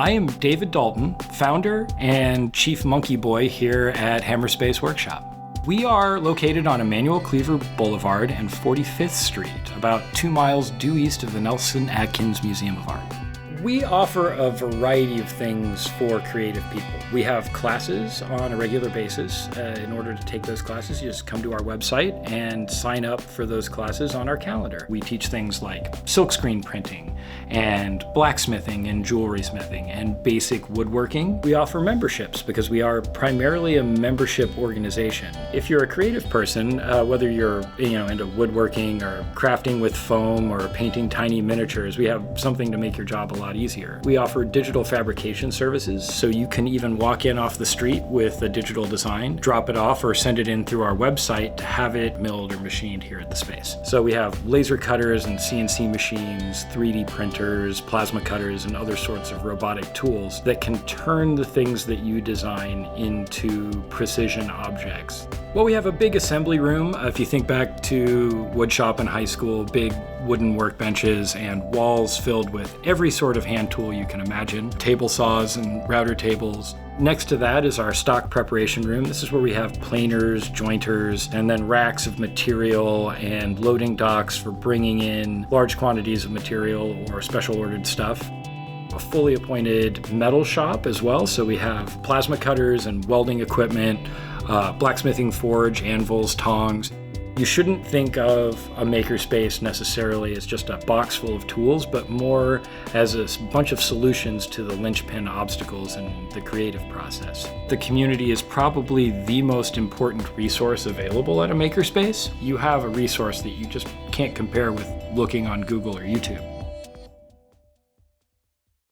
I am David Dalton, founder and chief monkey boy here at Hammerspace Workshop. We are located on Emmanuel Cleaver Boulevard and 45th Street, about 2 miles due east of the Nelson Atkins Museum of Art. We offer a variety of things for creative people. We have classes on a regular basis. In order to take those classes, you just come to our website and sign up for those classes on our calendar. We teach things like silkscreen printing and blacksmithing and jewelry smithing and basic woodworking. We offer memberships because we are primarily a membership organization. If you're a creative person, whether you're into woodworking or crafting with foam or painting tiny miniatures, we have something to make your job a lot easier. We offer digital fabrication services, so you can even walk in off the street with a digital design, drop it off, or send it in through our website to have it milled or machined here at the space. So we have laser cutters and CNC machines, 3D printers, plasma cutters, and other sorts of robotic tools that can turn the things that you design into precision objects. Well, we have a big assembly room. If you think back to woodshop in high school, big wooden workbenches and walls filled with every sort of hand tool you can imagine, table saws and router tables. Next to that is our stock preparation room. This is where we have planers, jointers, and then racks of material and loading docks for bringing in large quantities of material or special ordered stuff. A fully appointed metal shop as well, so we have plasma cutters and welding equipment, blacksmithing forge, anvils, tongs. You shouldn't think of a makerspace necessarily as just a box full of tools, but more as a bunch of solutions to the linchpin obstacles in the creative process. The community is probably the most important resource available at a makerspace. You have a resource that you just can't compare with looking on Google or YouTube.